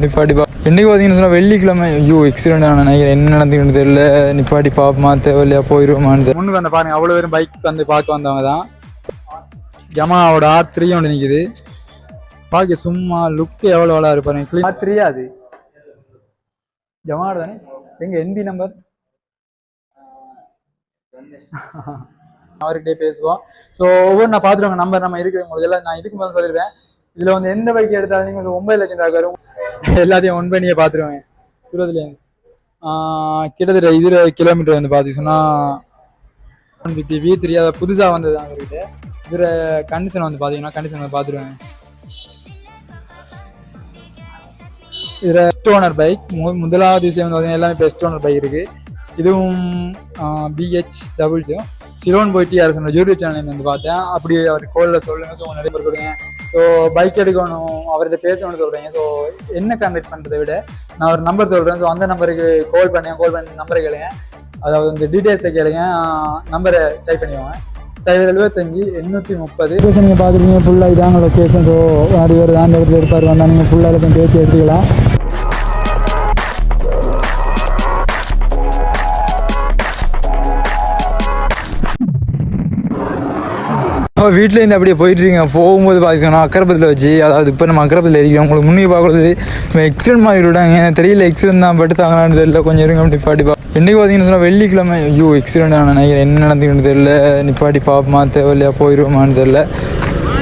நிப்பாட்டி என்னைக்கு பார்த்தீங்கன்னா வெள்ளிக்கிழமை ஐயோ எக்ஸிடென்ட் ஆன நினைக்கிறேன். என்ன நடந்துக்கிட்டு தெரியல. நிப்பாட்டி பாப்பமா தேவையில்லையா போயிடுவோமான்னு முன்னுக்கு வந்து பாருங்க. அவ்வளோ பேரும் பைக் வந்து பார்க்க வந்தவங்க தான். ஜமாவோட R3 ஒன்று நிற்குது. பார்க்க சும்மா லுக்கு எவ்வளோ வளா இருப்பாருங்க. R3 அது ஜமாவோட தானே. எங்க NB நம்பர் அவர்கிட்டே பேசுவோம். ஸோ ஒவ்வொரு நான் பார்த்துருவாங்க நம்பர் நம்ம இருக்கிறவங்களுக்கு எல்லாம் நான் இதுக்கு மேலே சொல்லிடுவேன். இதுல வந்து எந்த பைக் எடுத்தாலும் நீங்க 9 லட்சம் ரூபாய் வரும். எல்லாத்தையும் ஒன் பண்ணியே பாத்துருவேன். இருபதுலேருந்து கிட்டத்தட்ட இது கிலோமீட்டர் வந்து பாத்தீங்கன்னா V3 அதை புதுசா வந்தது அவர்கிட்ட. இதுல கண்டிஷன் வந்து பாத்தீங்கன்னா கண்டிஷன் வந்து பாத்துருவேன். இதுல பெஸ்ட் ஓனர் பைக். முதலாவது விஷயம் வந்து பாத்தீங்கன்னா எல்லாமே பெஸ்ட் ஓனர் பைக் இருக்கு. இதுவும் BH00 சிலோன் போயிட்டு யார் சொன்ன யூடியூப் சேனல் வந்து பார்த்தேன். அப்படி அவர் கோலில் சொல்லுங்க. ஸோ நிறைய பேர் கொடுங்க. ஸோ பைக் எடுக்கணும் அவர்கிட்ட பேசணும்னு சொல்கிறீங்க. ஸோ என்ன கான்டாக்ட் பண்ணுறதை விட நான் ஒரு நம்பர் சொல்கிறேன். ஸோ அந்த நம்பருக்கு கால் பண்ணி நம்பரை கேளுங்க. அதாவது இந்த டீட்டெயில்ஸை கேளுங்க. நம்பரை டைப் பண்ணிவாங்க 75 830. நீங்கள் பார்த்துருக்கீங்க ஃபுல்லாக இதாங்க லொக்கேஷன். ஸோ ஆடி ஒரு தாண்டவத்தில் இருப்பார் வந்தால் நீங்கள் ஃபுல்லாக கொஞ்சம் பேசி எடுத்துக்கலாம். வீட்டிலேருந்து அப்படியே போயிட்டுருக்கீங்க. போகும்போது பார்த்தீங்கன்னா அக்கரப்பத்தில் வச்சு, அதாவது இப்போ நம்ம அக்கரப்பத்தில் இருக்கிறோம். உங்களுக்கு முன்னே பார்க்குறது எக்ஸிடென்ட் மாதிரி விட்டாங்க. எனக்கு தெரியல எக்ஸிடென்ட் தான் படுத்தாங்களான்னு தெரியல. கொஞ்சம் இருங்க நிப்பாட்டி என்னைக்கு பார்த்தீங்கன்னா வெள்ளிக்கிழமை ஐயோ எக்ஸிடென்ட் ஆன நினைக்கிறேன். என்ன நடந்துக்கிட்டு தெரியல. நிப்பாட்டி பாப்பமா தேவையில்லையா போயிடுவோமான்னு தெரியல.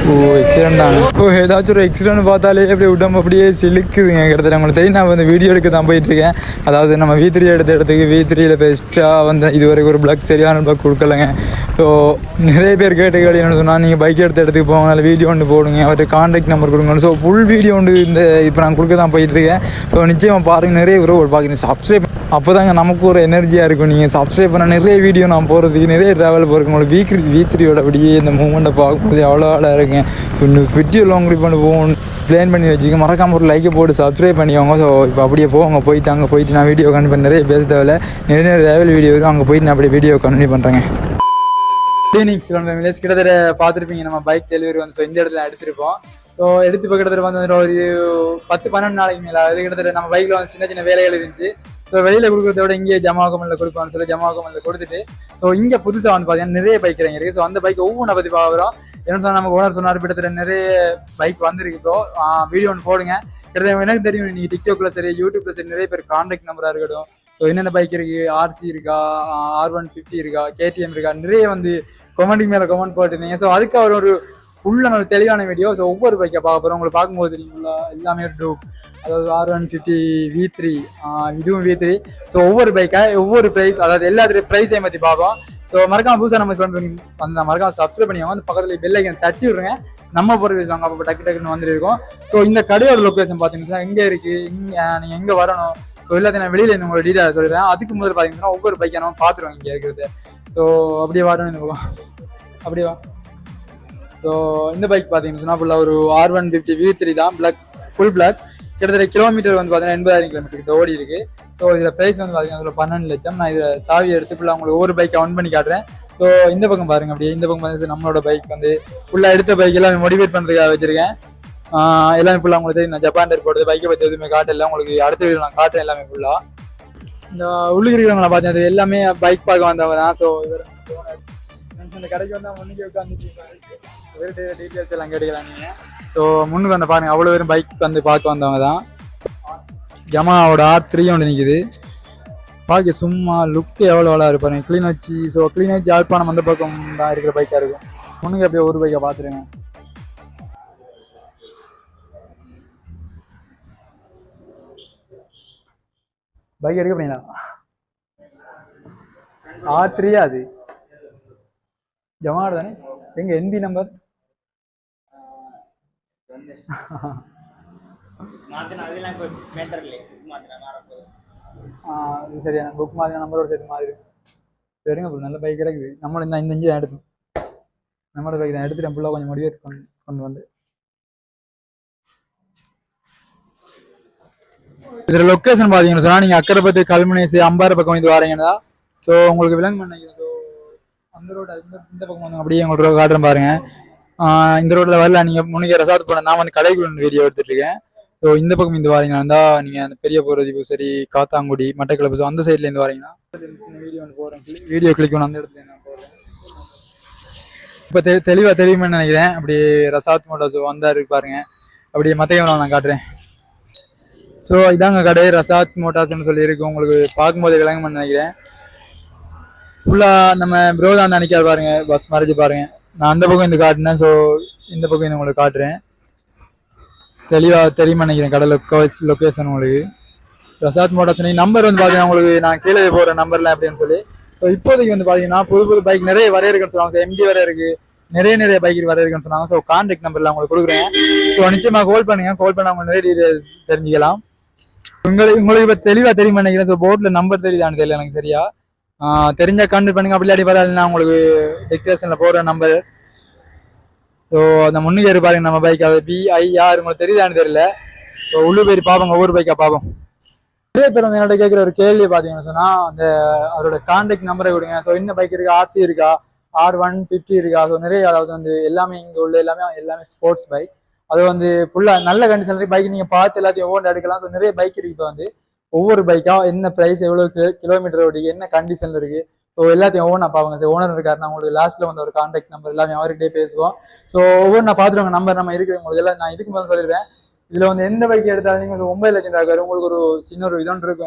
ஓ எக்ஸிடென்ட் தாங்க. ஏதாச்சும் ஒரு எக்ஸிடென்ட் பார்த்தாலே அப்படியே உடம்பு அப்படியே சிலுக்குதுங்க. கிட்டத்தட்ட உங்களுக்கு தெரியும். நான் வந்து வீடியோ எடுக்க தான் போயிட்டுருக்கேன். அதாவது நம்ம V3 எடுத்த இடத்துக்கு V3யில் பெஸ்ட்டாக வந்து இதுவரைக்கும் ஒரு பிளக் சரியான பிளக் கொடுக்கலங்க. ஸோ நிறைய பேர் கேட்டு என்ன சொன்னால் நீங்கள் பைக் எடுத்த இடத்துக்கு போங்க, அதில் வீடியோ ஒன்று போடுங்க, அவர்கிட்ட கான்டாக்ட் நம்பர் கொடுங்க. ஸோ ஃபுல் வீடியோ ஒன்று இந்த இப்போ நான் கொடுக்க தான் போயிட்டுருக்கேன். ஸோ நிச்சயமாக பாருங்கள். நிறைய பேர் பார்க்குறீங்க. சப்ஸ்கிரைப் அப்போ தாங்க நமக்கு ஒரு எனர்ஜியாக இருக்கும். நீங்கள் சப்ஸ்கிரைப் பண்ணால் நிறைய வீடியோ நான் போகிறதுக்கு நிறைய ட்ராவல் போகிறதுக்கு உங்களுக்கு V3யோட அப்படியே இந்த மூமெண்ட்டை பார்க்கும்போது அவ்வளோ ஆளாக இருக்குங்க. ஸோ இந்த வீடியோ லாங் ட்ரிப் பண்ணி போகணும் பிளான் பண்ணி வச்சுக்க. மறக்காமல் ஒரு லைக்கை போட்டு சப்ஸ்கிரைப் பண்ணிக்கோங்க. ஸோ இப்போ அப்படியே போங்க. போயிட்டு அங்கே போயிட்டு நான் வீடியோ கண்டிப்பாக பண்ணி நிறைய பேச தேவையில்ல. நிறைய ட்ராவல் வீடியோ வரும். அங்கே போயிட்டு நான் அப்படியே வீடியோ கண்டினியூ பண்ணுறேங்க. கிட்டத்தட்ட பார்த்துருப்பீங்க நம்ம பைக் டெலிவரி வந்து. ஸோ இந்த இடத்துல எடுத்துருப்போம். ஸோ எடுத்து இப்போ கிட்டத்தட்ட வந்து ஒரு 10-12 நாளைக்கு மேலே அது கிட்டத்தட்ட நம்ம பைக்கில் வந்து சின்ன சின்ன வேலைகள் இருந்துச்சு. ஸோ வெளியில் கொடுக்குறத விட இங்கே ஜமாகமலில் கொடுப்பான்னு சொல்லி ஜமாகமலில் கொடுத்துட்டு ஸோ இங்கே புதுசாக வந்து பார்த்தீங்கன்னா நிறைய பைக் இருக்குது. ஸோ அந்த பைக் ஒவ்வொன்றை பற்றி பார்க்குறோம். என்ன சொன்னால் நம்ம ஓனர் சொன்னார் கிட்டத்தட்ட நிறைய பைக் வந்துருக்கு ப்ரோ. வீடியோ ஒன்று போடுங்க. கிட்டத்தட்ட எனக்கு தெரியும் நீங்கள் டிக்டாக்ல சரி யூடியூப்ல சரி நிறைய பேர் கான்டாக்ட் நம்பராக இருக்கட்டும். ஸோ என்னென்ன பைக் இருக்குது, RC இருக்கா, R150 இருக்கா, KTM இருக்கா, நிறைய வந்து கமெண்ட்டுக்கு மேலே கமெண்ட் போட்டுருந்தீங்க. ஸோ அதுக்கு அவர் ஒரு ஃபுல்லாக நல்ல தெளிவான வீடியோ. ஸோ ஒவ்வொரு பைக்கை பார்க்க போகிறோம். உங்களுக்கு பார்க்கும்போது தெரியுங்களா எல்லாமே ட்ரூப். அதாவது R150 V3 இதுவும் V3. ஸோ ஒவ்வொரு பைக்காக ஒவ்வொரு ப்ரைஸ், அதாவது எல்லாத்துலேயும் ப்ரைஸையும் பற்றி பார்ப்போம். ஸோ மறக்காம புதுசாக நம்ம பண்ணி அந்த மறக்காம சப்ஸ்கிரைப் பண்ணி வந்து பக்கத்தில் பெல் ஐக்கன் தட்டி விடுங்க. நம்ம போகிறது வாங்க அப்போ டக்குன்னு வந்துருக்கோம். ஸோ இந்த கடையோட லொக்கேஷன் பார்த்தீங்கன்னா எங்கே இருக்குது, நீங்கள் எங்கே வரணும், ஸோ எல்லாத்தையும் நான் வெளியில் இருந்து உங்களோட டீட்டெயில் சொல்லிடுறேன். அதுக்கு முதல்ல பார்த்தீங்கன்னா ஒவ்வொரு பைக்கை நம்ம பார்த்துருவோம் இங்கே இருக்கிறது. ஸோ அப்படியே வரணும் இந்த பக்கம் அப்படியே வா. ஸோ இந்த பைக் பார்த்தீங்கன்னா ஃபுல்லாக ஒரு R150 V3 தான். Black full black. கிட்டத்தட்ட கிலோமீட்டர் வந்து பார்த்தீங்கன்னா 80,000 கிலோமீட்டருக்கு ஓடி இருக்குது. ஸோ இதில் ப்ரைஸ் வந்து பார்த்தீங்கன்னா 12 லட்சம். நான் இதில் சாவி எடுத்து ஃபுல்லாக உங்களுக்கு ஒவ்வொரு பைக்கை ஆன் பண்ணி காட்டுறேன். ஸோ இந்த பக்கம் பாருங்க. அப்படியே இந்த பக்கம் வந்து நம்மளோட பைக் வந்து ஃபுல்லாக எடுத்த பைக் எல்லாமே மோடிஃபைட் பண்ணுறதுக்காக வச்சிருக்கேன். எல்லாமே ஃபுல்லாக உங்களுக்கு தெரியும். நான் ஜப்பான் டேர் போடுறது பைக்கை பற்றி எதுவுமே காட்டல. உங்களுக்கு அடுத்த வீடியோ நான் காட்டுறேன் எல்லாமே ஃபுல்லாக. இந்த உள்ளுக்கு இருக்கிறவங்களை பார்த்தீங்கன்னா எல்லாமே பைக் பார்க்க வந்தவங்க தான். ஸோ இந்த கடைக்கு வந்தால் முன்னுக்கு உட்காந்து டீட்டெயில்ஸ் எல்லாம் கேட்டுக்கலாம் நீங்கள். ஸோ முன்னுக்கு வந்து பாருங்கள். அவ்வளோ பேரும் பைக் வந்து பார்க்க வந்தவங்க தான். ஜமாவோட R3 ஒன்று நிற்குது. பார்க்க சும்மா லுக்கு எவ்வளோ வளா இருப்பாருங்க. கிளிநொச்சி. ஸோ கிளிநொச்சி யாழ்ப்பாணம் அந்த பக்கம் தான் இருக்கிற பைக்காக இருக்கும். முன்னுக்கு அப்படியே ஒரு பைக்கை பார்த்துருங்க. பைக் எடுக்க போறீங்களா? R3 அது ஜமாடு தானே. எங்க NB நம்பர் சரியா புக் மாதிரி நம்பரோட சேர்த்து மாதிரி சரிங்க. நல்ல பைக் கிடைக்குது. நம்மளோட இந்த இஞ்சி தான் எடுத்தோம். நம்மளோட பைக் தான் எடுத்துட்டு ஃபுல்லாக கொஞ்சம் மோடிஃபை கொண்டு வந்து இதில் லொக்கேஷன் பார்த்தீங்கன்னு சொன்னால் நீங்கள் அக்கரைப்பத்து கல்முனேசி அம்பாறை பக்கம் இது வரீங்கன்னா ஸோ உங்களுக்கு விலங்கு நினைக்கிறேன். ஸோ அந்த ரோடு இந்த பக்கம் வந்து அப்படியே உங்களுக்கு காட்டுறேன் பாருங்க. இந்த ரோட்டில் வரல. நீங்கள் முன்னுக்கு ரெசார்ட் போன நான் வந்து கடைக்குள்ள வீடியோ எடுத்துட்டு இருக்கேன். ஸோ இந்த பக்கம் இந்த வாரீங்கன்னா இருந்தா நீங்கள் அந்த பெரிய போகிறதுக்கு சரி காத்தாங்குடி மட்டக்களப்பு ஸோ அந்த சைட்லேருந்து வாரீங்கன்னா வீடியோ ஒன்று போகிறேன் வீடியோ கிளிக் ஒன்று அந்த இடத்துல நான் போடுறேன். இப்போ தெளிவாக தெரியுமே நினைக்கிறேன். அப்படி ரசாத் மோட்டார்ஸ் வந்தாரு பாருங்க. அப்படியே மற்ற கேமரா நான் காட்டுறேன். ஸோ இதாங்க கடை ரசாத் மோட்டார்ஸ்ன்னு சொல்லி இருக்கு. உங்களுக்கு பார்க்கும்போது விளங்கும்னு நினைக்கிறேன். ஃபுல்லாக நம்ம ப்ரோ தான் நினைக்காது பாருங்க. பஸ் மறைச்சு பாருங்க. நான் அந்த பக்கம் இந்த காட்டினேன். ஸோ இந்த பக்கம் இந்த உங்களுக்கு காட்டுறேன். தெளிவாக தெரியுமா நினைக்கிறேன் கடை லொக்கேஷன் உங்களுக்கு. ரசாத் மோட்டார்ஸ் நம்பர் வந்து பார்த்தீங்கன்னா உங்களுக்கு நான் கீழே போகிற நம்பர்லாம் எப்படின்னு சொல்லி. ஸோ இப்போதைக்கு வந்து பார்த்தீங்கன்னா புது பைக் நிறைய வர இருக்குன்னு சொன்னாங்க. எம்டி வர இருக்கு, நிறைய பைக் வர இருக்குன்னு சொன்னாங்க. ஸோ கான்டாக்ட் நம்பர்ல உங்களுக்கு கொடுக்குறேன். ஸோ நிச்சயமாக கால் பண்ணுங்க. கால் பண்ண அவங்க நிறைய டீடைல்ஸ் தெரிஞ்சுக்கலாம். உங்களுக்கு இப்போ தெளிவாக தெரியுமா நினைக்கிறேன். ஸோ போர்டில் நம்பர் தெரியுதான்னு தெரியல எனக்கு சரியா. தெரிஞ்சா கான்டாக்ட் பண்ணுங்க. அப்படி இல்லாட்டி வராதுன்னா உங்களுக்கு டிஸ்கிரிப்ஷனில் போடுற நம்பர். ஸோ அந்த முன்னுக்கு பாருங்க நம்ம பைக். அது BIR உங்களுக்கு தெரியுதான்னு தெரியல. ஸோ உள்ளு பேர் பார்ப்போங்க. ஒவ்வொரு பைக்கா பார்ப்போம். நிறைய பேர் வந்து என்னோட கேட்குற ஒரு கேள்வி பார்த்தீங்கன்னு சொன்னா அந்த அவரோட கான்டாக்ட் நம்பரை கொடுங்க. ஸோ என்ன பைக் இருக்கா, RC இருக்கா, R150 இருக்கா. ஸோ நிறைய அதாவது வந்து எல்லாமே இங்கே உள்ள எல்லாமே ஸ்போர்ட்ஸ் பைக். அது வந்து ஃபுல்லாக நல்ல கண்டிஷன்ல பைக் நீங்கள் பார்த்து எல்லாத்தையும் ஒவ்வொன்று எடுக்கலாம். ஸோ நிறைய பைக் இருக்கு. இப்போ வந்து ஒவ்வொரு பைக்கா என்ன ப்ரைஸ், எவ்வளோ கிலோமீட்டர் ஓடி, என்ன கண்டிஷன்ல இருக்கு. ஸோ எல்லாத்தையும் ஒவ்வொன்றா பார்ப்பாங்க. சார் ஓனர் இருக்காரு. உங்களுக்கு லாஸ்ட்ல வந்து ஒரு கான்டாக்ட் நம்பர் எல்லாமே அவர்கிட்டே பேசுவோம். ஸோ ஒவ்வொரு நான் பார்த்துருவாங்க நம்பர் நம்ம இருக்குது உங்களுக்கு எல்லாம் நான் இதுக்கு மேலே சொல்லிடுவேன். இதுல வந்து எந்த பைக் எடுத்தாலும் நீங்க 9 லட்சம் ரூபாய் உங்களுக்கு ஒரு சின்ன ஒரு இதொன்று இருக்கு.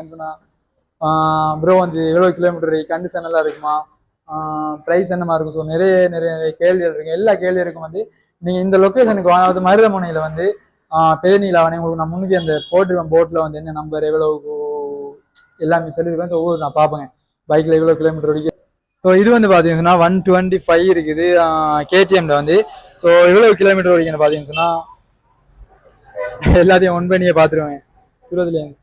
ப்ரோ வந்து எவ்வளவு கிலோமீட்டர், கண்டிஷன் எல்லாம் இருக்குமா, ப்ரைஸ் என்னமா இருக்கும். ஸோ நிறைய கேள்விகள் இருக்கு. எல்லா கேள்விகளுக்கும் வந்து நீங்க இந்த லொக்கேஷனுக்கு அதாவது மருதமுனையில வந்து பேரணியில உங்களுக்கு நான் முன்னுக்கு அந்த போட்டிருக்கேன். போட்ல வந்து என்ன நம்பர் எவ்வளவு எல்லாமே சொல்லியிருக்கேன். ஸோ ஒவ்வொரு நான் பார்ப்பேன் பைக்ல எவ்வளவு கிலோமீட்டர் வரைக்கும். ஸோ இது வந்து பாத்தீங்கன்னா 125 இருக்குது KTMல வந்து. ஸோ எவ்வளவு கிலோமீட்டர் வரைக்கும் பாத்தீங்கன்னு சொன்னா எல்லாத்தையும் ஒன் பண்ணியே பார்த்துருவேன். தூரத்துலேருந்து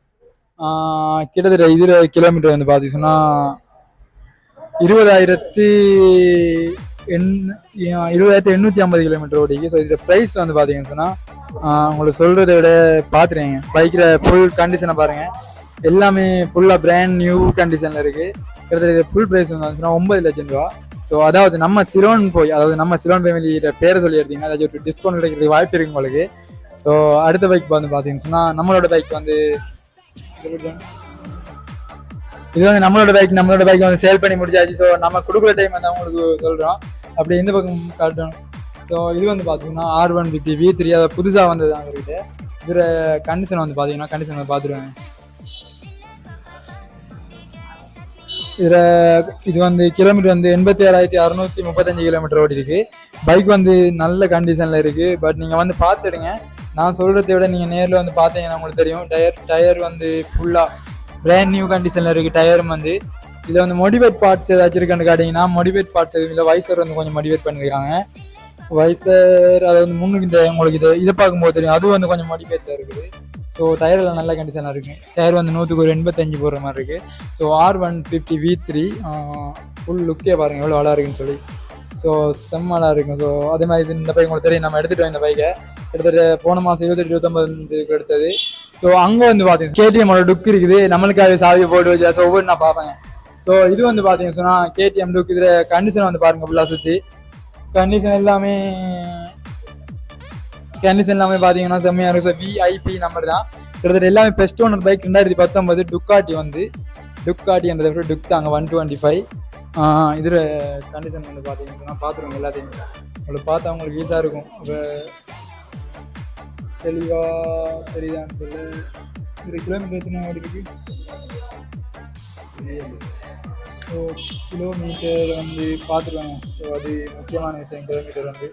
கிட்டத்தட்ட இதுல கிலோமீட்டர் வந்து பார்த்தீங்கன்னா 20,850 கிலோமீட்டர் ஓடிக்கு. ஸோ இதில் ப்ரைஸ் வந்து பார்த்தீங்கன்னு சொன்னால் உங்களுக்கு சொல்கிறத விட பார்த்துருங்க. பைக்கில் ஃபுல் கண்டிஷனை பாருங்கள். எல்லாமே ஃபுல்லாக பிராண்ட் நியூ கண்டிஷனில் இருக்குது. கிட்டத்தட்ட ஃபுல் ப்ரைஸ் வந்து வந்துச்சுன்னா 9 லட்சம் ரூபா. ஸோ அதாவது நம்ம சிலோன் ஃபேமிலியோட பேரை சொல்லி எடுத்தீங்கன்னா அதாச்சும் ஒரு டிஸ்கவுண்ட் கிடைக்கிறதுக்கு வாய்ப்பு இருக்கு உங்களுக்கு. ஸோ அடுத்த பைக் வந்து பார்த்தீங்கன்னா நம்மளோட பைக் வந்து இது வந்து நம்மளோட பைக் வந்து சேல் பண்ணி முடிச்சாச்சு. ஸோ நம்ம கொடுக்குற டைம் வந்து அவங்களுக்கு சொல்கிறோம். அப்படி இந்த பக்கம் காட்டணும். ஸோ இது வந்து பார்த்தீங்கன்னா R150 V3 அதை புதுசாக வந்தது அவர்கிட்ட. இதில் கண்டிஷன் வந்து பார்த்தீங்கன்னா பார்த்துருவேன். இது வந்து கிலோமீட்டர் வந்து 87,635 கிலோமீட்டர் ஓடி இருக்கு. பைக் வந்து நல்ல கண்டிஷன்ல இருக்கு. பட் நீங்க வந்து பார்த்துடுங்க. நான் சொல்றதை விட நீங்க நேரில் வந்து பார்த்தீங்கன்னா உங்களுக்கு தெரியும். டயர் வந்து ஃபுல்லா பிராண்ட் நியூ கண்டிஷன்ல இருக்கு. டயரும் வந்து இதுல வந்து மோடிவேட் பார்ட்ஸ் ஏதாச்சும் இருக்கான்னு காட்டிங்கன்னா மோடிவேட் பார்ட்ஸ் எதுவும் இல்லை. வைசர் வந்து கொஞ்சம் மோடிவேட் பண்ணிருக்காங்க. வைசர் அதை வந்து முன்னுக்கு இந்த உங்களுக்கு இதை பார்க்கும்போது தெரியும். அதுவும் வந்து கொஞ்சம் மோடிவேட்ல இருக்குது. ஸோ டயரில் நல்ல கண்டிஷனாக இருக்குது. டயர் வந்து 185 போடுற மாதிரி இருக்குது. ஸோ R150 V3 ஃபுல் லுக்கே பாருங்கள் எவ்வளோ அழகாக இருக்குன்னு சொல்லி. ஸோ செம்மலாக இருக்கும். ஸோ அதே மாதிரி இந்த பைக் உங்களுக்கு தெரியும். நம்ம எடுத்துகிட்டோம் இந்த பைக்கை. கிட்டத்தட்ட போன மாதம் 28-29 எடுத்தது. ஸோ அங்கே வந்து பார்த்தீங்கன்னா KTMோட லுக் இருக்குது. நம்மளுக்காக சாவியை போட்டு வச்சா. ஸோ ஒவ்வொரு நான் பார்ப்பேன். ஸோ இது வந்து பார்த்தீங்கன்னு சொன்னால் KTM லுக். இதில் கண்டிஷன் வந்து பாருங்கள் ஃபுல்லாக சுற்றி. கண்டிஷன் எல்லாமே பார்த்தீங்கன்னா செம்மையாக இருக்கும். VIP நம்பர் தான். கிட்டத்தட்ட எல்லாமே பெஸ்ட் ஓனர் பைக். 2019 டுக்காட்டி வந்து டுக்காட்டின்றதை விட டுக் தாங்க 125. இதில் கண்டிஷன் வந்து பார்த்தீங்கன்னா பார்த்துருவோங்க எல்லாத்தையும். உங்களை பார்த்தா உங்களுக்கு ஈஸியாக இருக்கும். அப்போ தெளிவாக தெரியுதான்னு சொல்லு. இது கிலோமீட்டர் எத்தனை ஓடி இருக்கு. ஸோ கிலோமீட்டர் வந்து பார்த்துருவாங்க. ஸோ அது முக்கியமான விஷயம். கிலோமீட்டர் வந்து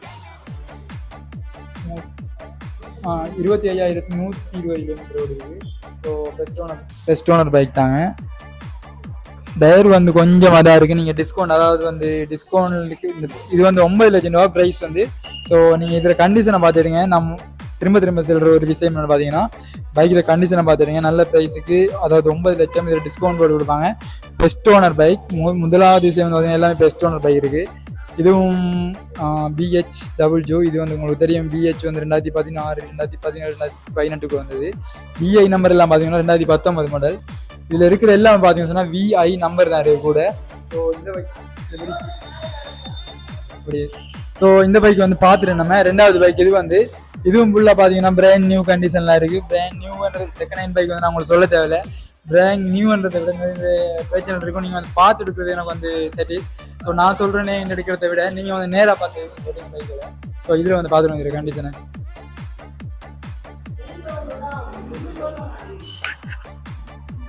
25,120 கிலோமீட்டர் ஓடுது. ஸோ பெஸ்ட் ஓனர் பைக் தாங்க. டயர் வந்து கொஞ்சம் அதாக இருக்குது. நீங்கள் டிஸ்கவுண்ட் அதாவது வந்து டிஸ்கவுண்ட்டுக்கு இது வந்து 9 லட்சம் ரூபா ப்ரைஸ் வந்து. ஸோ நீங்கள் இதில் கண்டிஷனை பார்த்துடுங்க. நம்ம திரும்ப சொல்கிற ஒரு விஷயம் என்னென்னு பார்த்தீங்கன்னா பைக்கில் கண்டிஷனை பார்த்துடுங்க. நல்ல ப்ரைஸுக்கு அதாவது 9 லட்சம் இதில் டிஸ்கவுண்ட் போட்டு கொடுப்பாங்க. Best owner bike. முதலாவது விஷயம் வந்து பார்த்தீங்கன்னா எல்லாமே பெஸ்ட் ஓனர் பைக் இருக்குது. இதுவும் BH00. இது வந்து உங்களுக்கு தெரியும். BH வந்து 2016, 2017, 2018 வந்தது. VI நம்பர் எல்லாம் பார்த்தீங்கன்னா 2019 மாடல். இதில் இருக்கிற எல்லாம் பார்த்தீங்கன்னா VI நம்பர் தான் இருக்கு கூட. ஸோ இந்த பைக் வந்து பார்த்துட்டு நம்ம ரெண்டாவது பைக் இது வந்து இதுவும் ஃபுல்லாக பார்த்தீங்கன்னா பிராண்ட் நியூ கண்டிஷன்லாம் இருக்குது. பிராண்ட் நியூன்றது செகண்ட் ஹேண்ட் பைக் வந்து நான் உங்களுக்கு சொல்ல தேவையில்லை. பிராண்ட் நியூன்றதை விட நிறைய பிரச்சனை இருக்கும். நீங்கள் வந்து பார்த்து எடுக்கிறது எனக்கு வந்து செட்டிஸ். ஸோ நான் சொல்கிறேனே எடுக்கிறத விட நீங்கள் வந்து நேராக பார்த்து பைக்கில். ஸோ இதில் வந்து பார்த்துட்டு வந்துருக்க கண்டிஷனை.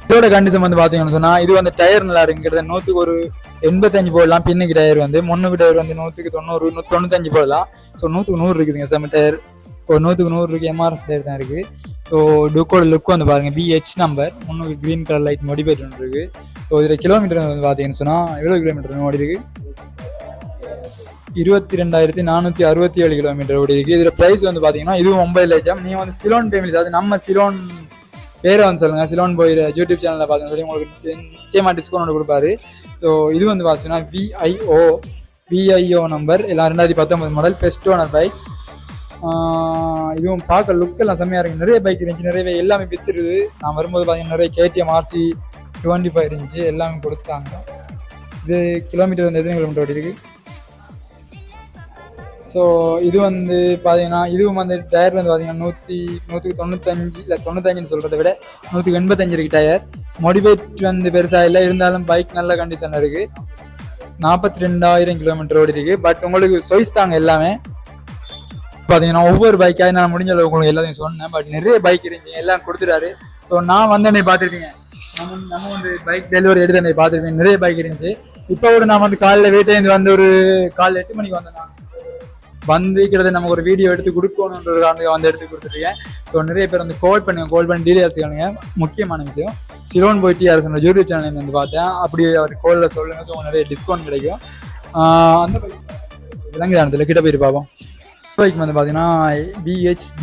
இதோட கண்டிஷன் வந்து பார்த்தீங்கன்னு சொன்னால் இது வந்து டயர் நல்லா இருக்குங்கிறது 100க்கு ஒரு 85 போடலாம். பின்னுக்கு டயர் வந்து முன்னுக்கு டயர் வந்து 100க்கு 90 195 போடலாம். ஸோ 100க்கு 100 இருக்குதுங்க செம்ம டயர். ஒரு 100க்கு 100 இருக்குது. எம்ஆர்எஃப் டயர் தான் இருக்குது. ஸோ டுக்கோட லுக் வந்து பாருங்கள் BH நம்பர். முன்னுக்கு க்ரீன் கலர் லைட் மோடிஃபைட் ஒன்று இருக்குது. ஸோ இதில் கிலோமீட்டர் வந்து பார்த்தீங்கன்னு சொன்னால் எவ்வளோ கிலோமீட்டர் ஓடி இருக்குது? 22,467 கிலோமீட்டர் ஓடி இருக்குது. இதில் ப்ரைஸ் வந்து பார்த்தீங்கன்னா இதுவும் 9 லட்சம். நீங்கள் வந்து சிலோன் ஃபேமிலி, அதாவது நம்ம சிலோன் பேரை வந்து சொல்லுங்கள். சிலோன் போய் யூடியூப் சேனலில் பார்த்தீங்கன்னு சொல்லி உங்களுக்கு நிச்சயமாக டிஸ்கவுண்ட் கொடுப்பாரு. ஸோ இது வந்து பார்த்தீங்கன்னா VIO நம்பர் எல்லாம் 2019 மாடல் பெஸ்ட் ஓனர் பைக். இதுவும் பார்க்க லுக்கெல்லாம் செம்மையாக இருக்குது. நிறைய பைக் இருந்துச்சு, நிறைய எல்லாமே வித்துருது. நான் வரும்போது பார்த்தீங்கன்னா நிறைய KTM RC 25 இருந்துச்சு, எல்லாமே கொடுத்தாங்க. இது கிலோமீட்டர் வந்து எத்தனை கிலோமீட்டர் ஓடி இருக்குது? ஸோ இது வந்து பார்த்தீங்கன்னா இதுவும் வந்து டயர் வந்து பார்த்தீங்கன்னா 100க்கு 95 இல்லை 95ன்னு சொல்கிறத விட 100க்கு 85 இருக்குது டயர். மோடிஃபைட் வந்து பெருசாக இல்லை, இருந்தாலும் பைக் நல்ல கண்டிஷனில் இருக்குது. 42,000 கிலோமீட்டர் ஓடி இருக்குது. பட் உங்களுக்கு சொய்ஸ் தாங்க எல்லாமே பார்த்தீங்கன்னா. ஒவ்வொரு பைக்காக நான் முடிஞ்ச அளவுக்கு உங்களுக்கு எல்லாத்தையும் சொன்னேன். பட் நிறைய பைக் இருந்துச்சு, எல்லாம் கொடுத்துட்டாரு. ஸோ நான் வந்து என்னை பார்த்துருப்பீங்க, நம்ம வந்து பைக் டெலிவரி எடுத்து என்னை பார்த்துருப்பீங்க. நிறைய பைக் இருந்துச்சு. இப்போ கூட நான் வந்து காலையில் வீட்டிலேருந்து வந்து ஒரு காலையில் 8 மணிக்கு வந்தேன். நான் வந்து கிட்டத்தட்ட நமக்கு ஒரு வீடியோ எடுத்து கொடுக்கணுன்ற வந்து எடுத்து கொடுத்துருக்கேன். ஸோ நிறைய பேர் வந்து கால் பண்ணி டீடைல்ஸ் கேளுங்க. முக்கியமான விஷயம், சிலோன் போய் TRS யூடியூப் சேனல் வந்து பார்த்தேன். அப்படி அவர் காலில் சொல்லுங்கள். ஸோ நிறைய டிஸ்கவுண்ட் கிடைக்கும். அந்த பைக் விலங்குதானத்தில் கிட்ட போயிட்டு பார்ப்போம். பைக் வந்து பார்த்தீங்கன்னா BHB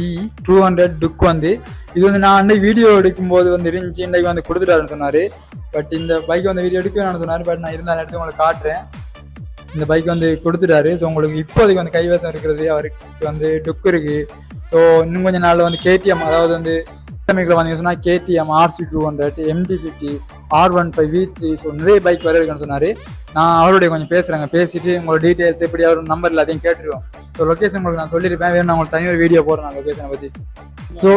200 டுக் வந்து இது வந்து நான் அன்றைக்கு வீடியோ எடுக்கும்போது வந்து இருந்துச்சு, இன்றைக்கு வந்து கொடுத்துட்டாருன்னு சொன்னார். பட் இந்த பைக் வந்து வீடியோ எடுக்க வேணும்னு சொன்னார். பட் நான் இருந்தாலும் எடுத்து உங்களுக்கு காட்டுறேன். இந்த பைக் வந்து கொடுத்துட்டாரு. ஸோ உங்களுக்கு இப்போதைக்கு வந்து கைவசம் இருக்கிறது அவருக்கு வந்து டுக் இருக்குது. ஸோ இன்னும் கொஞ்சம் நாளில் வந்து KTM, அதாவது வந்து பைக்கில் வந்து சொன்னால் KTM RC 200 MT50 R15 V3, so நிறைய பைக் வர இருக்குன்னு சொன்னார். நான் அவருடைய கொஞ்சம் பேசுகிறேங்க. பேசிட்டு உங்களோட டீட்டெயில்ஸ் எப்படி அவர் நம்பர் எல்லாத்தையும் கேட்டுருவோம். ஸோ லொக்கேஷன் உங்களுக்கு நான் சொல்லியிருப்பேன். வேணும் நான் உங்களுக்கு தனியாக வீடியோ போடுறேன் நான் லொக்கேஷனை பற்றி. ஸோ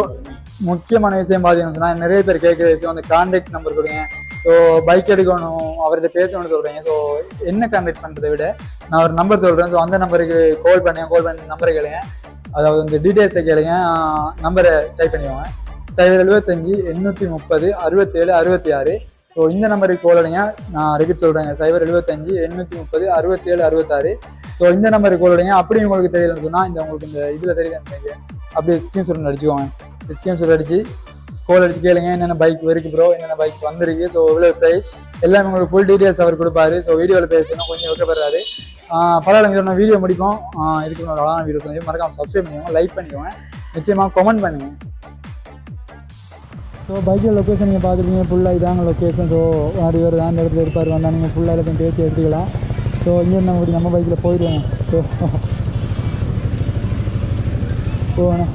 முக்கியமான விஷயம் பார்த்தீங்கன்னு சொன்னால் நிறைய பேர் கேட்குற விஷயம் வந்து கான்டாக்ட் நம்பர் கொடுங்க. ஸோ பைக் எடுக்கணும், அவர்கிட்ட பேசணும்னு சொல்கிறீங்க. ஸோ என்ன கான்டாக்ட் பண்ணுறதை விட நான் ஒரு நம்பர் சொல்கிறேன். ஸோ அந்த நம்பருக்கு கால் பண்ணி நம்பரை கேளுங்க. அதாவது இந்த டீட்டெயில்ஸை கேளுங்க. நம்பரை டைப் பண்ணிவாங்க 075 830 67 66. ஸோ இந்த நம்பருக்கு கால் அடிங்க. நான் ரிப்பீட் சொல்கிறேங்க 075 830 67 66. ஸோ இந்த நம்பருக்கு கால் அடிங்க. அப்படி உங்களுக்கு தெரியலன்னு சொன்னால் உங்களுக்கு இந்த இதில் தெரியல, அப்படியே ஸ்க்ரீன்ஷாட் அடிச்சுக்கோங்க. ஸ்க்ரீன்ஷாட் அடிச்சு கால் அடிச்சு கேளுங்க, என்னென்ன பைக் இருக்கு ப்ரோ, என்னென்ன பைக் வந்திருக்கு, ஸோ எவ்வளோ ப்ரைஸ் எல்லாமே உங்களுக்கு ஃபுல் டீட்டெயில்ஸ் அவர் கொடுப்பாரு. ஸோ வீடியோவில் பேசணும் கொஞ்சம் வைக்கப்படுறாரு. பரவாயில்ல, நான் வீடியோ முடிப்போம். இதுக்கு ஒரு அழகான வீடியோ வந்து மறக்காம சப்ஸ்கிரைப் பண்ணிக்கோங்க, லைக் பண்ணிக்கோங்க, நிச்சயமாக கமெண்ட் பண்ணுங்க. ஸோ பைக்கில் லொக்கேஷன் நீங்கள் பார்த்துருக்கீங்க, ஃபுல்லாக இதாங்க லொக்கேஷன். ஸோ நிறைய பேர் தான் இந்த இடத்துல இருப்பார், வந்தால் நீங்கள் ஃபுல்லாக எல்லாத்தையும் பேசி எடுத்துக்கலாம். ஸோ இங்கே நம்ம பைக்கில் போயிடுவோங்க. ஸோ போவேண்ணே.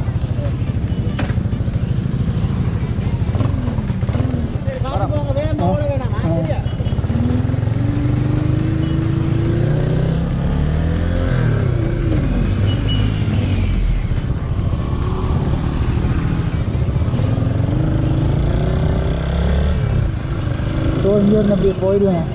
ஸோ இங்கே அப்படியே போயிடுவேன்.